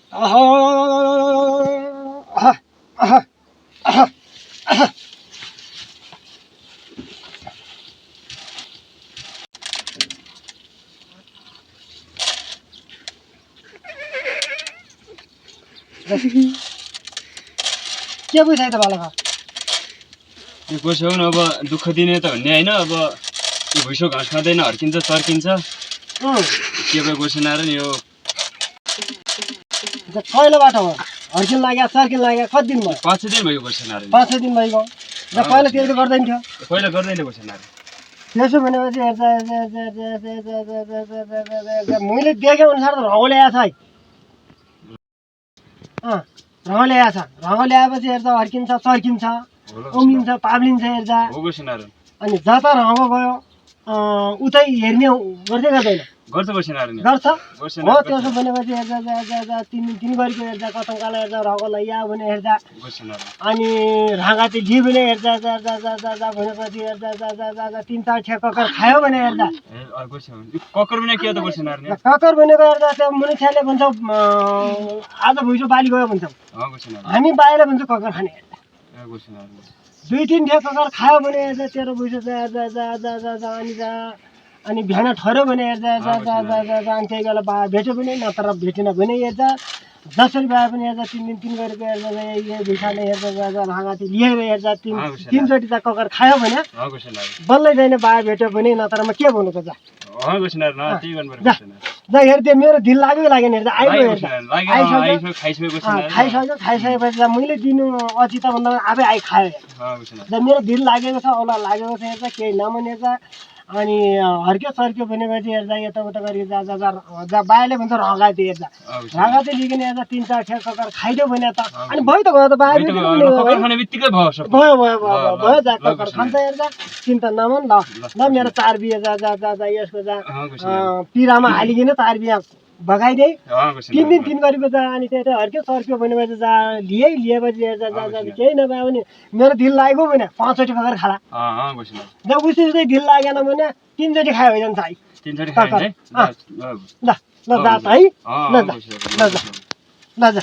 के बुझाइ त बालक यो कसो हो न अब दुःख दिने त भन्ने हैन अब यो भुइँसो घाँस खाँदैन हर्किन्छ चर्किन्छ के भयो गोसेन र नि यो कहिलेबाट हो हर्किन लाग्यो सर्किन लाग्यो कति दिन भयो 5-6 दिन भयो गोसेन र 5-6 दिन भइगयो पहिला त्यसले गर्दैन थियो पहिला गर्दैन गोसेन र त्यसो भनेपछि मैले देखे अनुसार त रङ ल्याएको छ है रङ ल्याएको छ रङ ल्याएपछि हेर्दा हर्किन्छ चर्किन्छ उम्लिन्छ पाब्लिन्छ हेर्दा हो गोसेन र अनि जता रङ गयो उतै हेर्ने गर्दै गर्दैन गर्छ गोसेन र नि गर्छ गोसेन हो त्यसो भनेपछि हेर्दा तिन गरिको हेर्दा कतङ्काला हेर्दा रङ लैया भने हेर्दा गोसेन र अनि राँगाती लियो भने हेर्दा भनेपछि हेर्दा 3-4 ठेक ककर खायो भने हेर्दा ए गोसेन ककर पनि के त गोसेन र नि ककर भनेको हेर्दा त्यो मनुष्यले भन्छ आज भुइँचो बाली गयो भन्छ गोसेन हामी बाहिर भन्छ ककर खाने हेर्दा ए गोसेन 2-3 ठेक ककर खायो भने हेर्दा तेरो भुइँचो अनि बिहान ठर्यो भने हेर्दा अनि त्यही बेला बा भेट्यो भने नत्र भेटेन भने हेर्दा जसरी भए पनि हेर्दा 3 दिन 3 गरेको हेर्दा यो भिखाले हेर्दा भागाती लिएर हेर्दा 3-3 चोटि त ककर खायो भने बल्लै जाने बा भेट्यो भने नत्र म के भन्नु त जा हेर्दै मेरो दिल लाग्यो हेर्दा आइगयो हेर्दा खाइसकेपछि मैले दिनु अझै त भन्दा आफै आइ खायो मेरो दिल लागेको छ औला लागेको छ हेर्दा केही नमाने हेर्दा अनि हर्क्यो सर्क्यो भनेपछि हेर्दा यताउता गरी जा बाले भन्छ रगाते हेर्दा रगाते लिकन हेर्दा 3-4 ठेक ककर खाइदियो भने त अनि भयो त गयो त बाले भयो जा ककर खान्छ हेर्दा चिन्ता नमान ल मेरो 4 बिहे जा यसको जा पिरामा हालिकिन 4 बिहे बगाइदे 3 दिन 3 गरेको जा अनि त्यही हर्क्यो सर्क्यो भनेपछि जा लिएपछि हेर्दा केही नभए पनि मेरो दिल लाग्यो भने 5 चोटि ककर खाला जब उसै दिल लागेन भने 3 चोटि खायो भने जान्छ है 3 चोटि खायो है ल जा त है ल जा